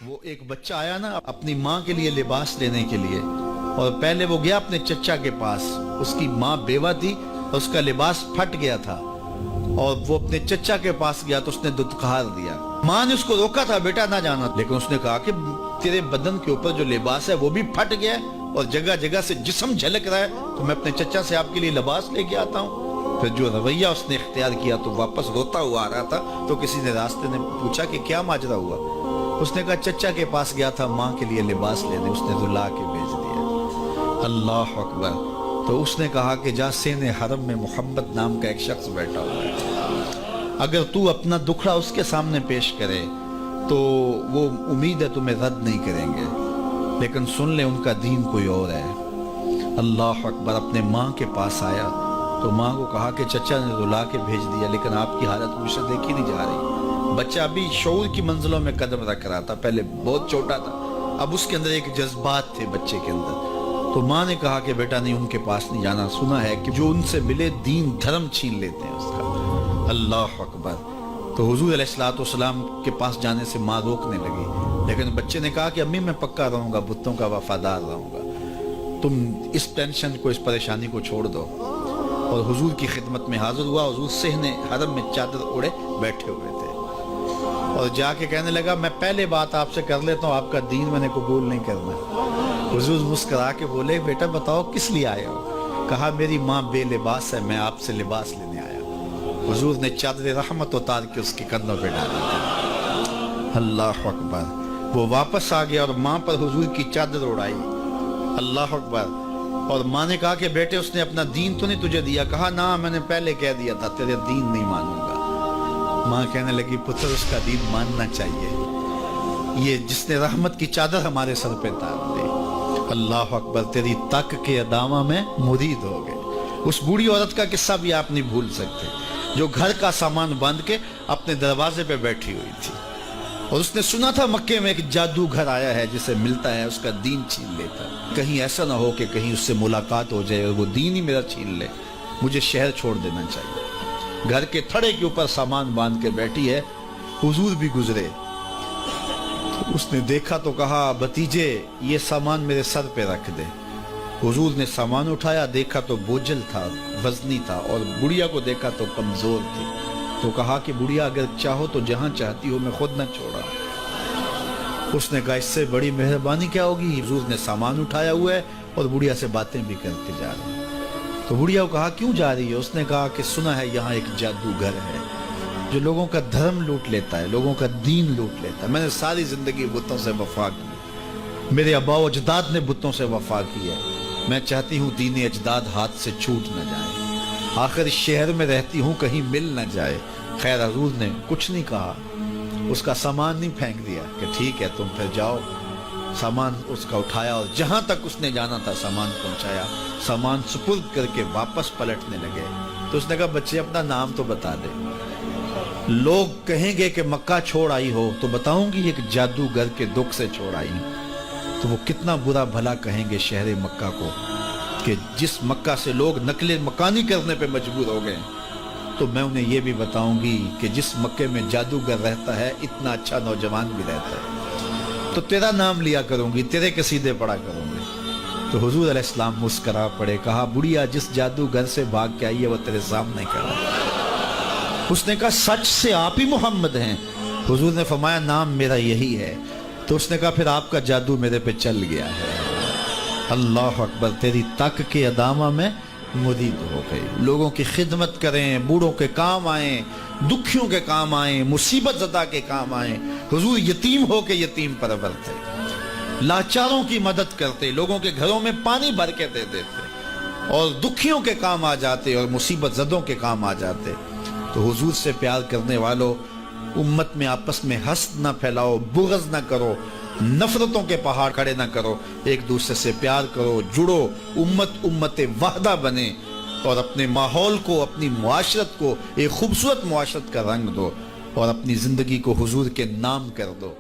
وہ ایک بچہ آیا نا اپنی ماں کے لیے لباس لینے کے لیے، اور پہلے وہ گیا اپنے چچا کے پاس. اس کی ماں بیوہ تھی اور اس کا لباس پھٹ گیا تھا، اور وہ اپنے چچا کے پاس گیا تو اس نے دھتکار دیا. ماں نے اس کو روکا تھا بیٹا نہ جانا، لیکن اس نے کہا کہ تیرے بدن کے اوپر جو لباس ہے وہ بھی پھٹ گیا ہے اور جگہ جگہ سے جسم جھلک رہا ہے، تو میں اپنے چچا سے آپ کے لیے لباس لے کے آتا ہوں. پھر جو رویہ اس نے اختیار کیا تو واپس روتا ہوا آ رہا تھا، تو کسی نے راستے نے پوچھا کہ کیا ماجرا ہوا. اس نے کہا چچا کے پاس گیا تھا ماں کے لیے لباس لینے، اس نے رلا کے بھیج دیا. اللہ اکبر. تو اس نے کہا کہ جا سین حرم میں محمد نام کا ایک شخص بیٹھا ہوا ہے، اگر تو اپنا دکھڑا اس کے سامنے پیش کرے تو وہ امید ہے تمہیں رد نہیں کریں گے، لیکن سن لے ان کا دین کوئی اور ہے. اللہ اکبر. اپنے ماں کے پاس آیا تو ماں کو کہا کہ چچا نے رلا کے بھیج دیا، لیکن آپ کی حالت مجھ سے دیکھی نہیں جا رہی. بچہ ابھی شعور کی منزلوں میں قدم رکھ رہا تھا، پہلے بہت چھوٹا تھا، اب اس کے اندر ایک جذبات تھے بچے کے اندر. تو ماں نے کہا کہ بیٹا نہیں ان کے پاس نہیں جانا، سنا ہے کہ جو ان سے ملے دین دھرم چھین لیتے ہیں اس کا. اللہ اکبر. تو حضور علیہ الصلوۃ والسلام کے پاس جانے سے ماں روکنے لگی، لیکن بچے نے کہا کہ امی میں پکا رہوں گا، بتوں کا وفادار رہوں گا، تم اس ٹینشن کو اس پریشانی کو چھوڑ دو. اور حضور کی خدمت میں حاضر ہوا. حضور صحن حرم میں چادر اوڑے بیٹھے ہوئے تھے، اور جا کے کہنے لگا میں پہلے بات آپ سے کر لیتا ہوں، آپ کا دین میں نے قبول نہیں کرنا. حضور مسکرا کے بولے بیٹا بتاؤ کس لیے آئے ہو؟ کہا میری ماں بے لباس ہے، میں آپ سے لباس لینے آیا ہوں. حضور نے چادر رحمت اتار کے اس کے کندھوں پہ ڈال دی. اللہ اکبر. وہ واپس آ گیا اور ماں پر حضور کی چادر اڑائی. اللہ اکبر. اور ماں نے کہا کہ بیٹے اس نے اپنا دین تو نہیں تجھے دیا؟ کہا نہ میں نے پہلے کہہ دیا تھا تیرے دین نہیں مانوں گا. ماں کہنے لگی پتر اس کا دین ماننا چاہیے، یہ جس نے رحمت کی چادر ہمارے سر پہ تار دی. اللہ اکبر. تیری تک کے ادامہ میں مرید ہو گئے. اس بوڑھی عورت کا قصہ بھی آپ نہیں بھول سکتے، جو گھر کا سامان باندھ کے اپنے دروازے پہ بیٹھی ہوئی تھی، اور اس نے سنا تھا مکے میں ایک جادوگر آیا ہے جسے ملتا ہے اس کا دین چھین لیتا ہے. کہیں ایسا نہ ہو کہ کہیں اس سے ملاقات ہو جائے اور وہ دین ہی میرا چھین لے، مجھے شہر چھوڑ دینا چاہیے. گھر کے تھڑے کے اوپر سامان باندھ کے بیٹھی ہے. حضور بھی گزرے، اس نے دیکھا تو کہا بھتیجے یہ سامان میرے سر پہ رکھ دے. حضور نے سامان اٹھایا، دیکھا تو بوجھل تھا، وزنی تھا، اور بڑھیا کو دیکھا تو کمزور تھی. تو کہا کہ بڑھیا اگر چاہو تو جہاں چاہتی ہو میں خود نہ چھوڑا. اس نے کہا اس سے بڑی مہربانی کیا ہوگی؟ حضور نے سامان اٹھایا ہوا ہے اور بڑھیا سے باتیں بھی کرتے جا رہے ہیں. تو بڑھیا کو کہا کیوں جا رہی ہے؟ اس نے کہا کہ سنا ہے یہاں ایک جادوگر ہے جو لوگوں کا دھرم لوٹ لیتا ہے، لوگوں کا دین لوٹ لیتا ہے. میں نے ساری زندگی بتوں سے وفا کی، میرے آباء و اجداد نے بتوں سے وفا کی ہے، میں چاہتی ہوں دین اجداد ہاتھ سے چھوٹ نہ جائے، آخر اس شہر میں رہتی ہوں کہیں مل نہ جائے. خیر حضور نے کچھ نہیں کہا، اس کا سامان نہیں پھینک دیا کہ ٹھیک ہے تم پھر جاؤ. سامان اس کا اٹھایا اور جہاں تک اس نے جانا تھا سامان پہنچایا. سامان سپرد کر کے واپس پلٹنے لگے. تو اس نے کہا بچے اپنا نام تو بتا دے، لوگ کہیں گے کہ مکہ چھوڑ آئی ہو تو بتاؤں گی ایک جادوگر کے دکھ سے چھوڑ آئی ہوں. تو وہ کتنا برا بھلا کہیں گے شہر مکہ کو کہ جس مکہ سے لوگ نقل مکانی کرنے پہ مجبور ہو گئے. تو میں انہیں یہ بھی بتاؤں گی کہ جس مکے میں جادوگر رہتا ہے اتنا اچھا نوجوان بھی رہتا ہے، تو تیرا نام لیا کروں گی، تیرے قصیدے پڑھا کروں گی. تو حضور علیہ السلام مسکرا پڑے، کہا بڑھیا جس جادوگر سے بھاگ کے آئی ہے وہ تیرے سامنے کھڑا ہے. اس نے کہا سچ سے آپ ہی محمد ہیں؟ حضور نے فرمایا نام میرا یہی ہے. تو اس نے کہا پھر آپ کا جادو میرے پہ چل گیا ہے. اللہ اکبر. تیری تک کے ادامہ میں مرید ہو گئی. لوگوں کی خدمت کریں، بوڑھوں کے کام آئیں، دکھیوں کے کام آئیں، مصیبت زدہ کے کام آئیں. حضور یتیم ہو کے یتیم پرور تھے، لاچاروں کی مدد کرتے، لوگوں کے گھروں میں پانی بھر کے دے دیتے، اور دکھیوں کے کام آ جاتے اور مصیبت زدوں کے کام آ جاتے. تو حضور سے پیار کرنے والوں امت میں آپس میں حسد نہ پھیلاؤ، بغض نہ کرو، نفرتوں کے پہاڑ کھڑے نہ کرو، ایک دوسرے سے پیار کرو، جڑو، امت وحدہ بنے، اور اپنے ماحول کو، اپنی معاشرت کو ایک خوبصورت معاشرت کا رنگ دو، اور اپنی زندگی کو حضور کے نام کر دو.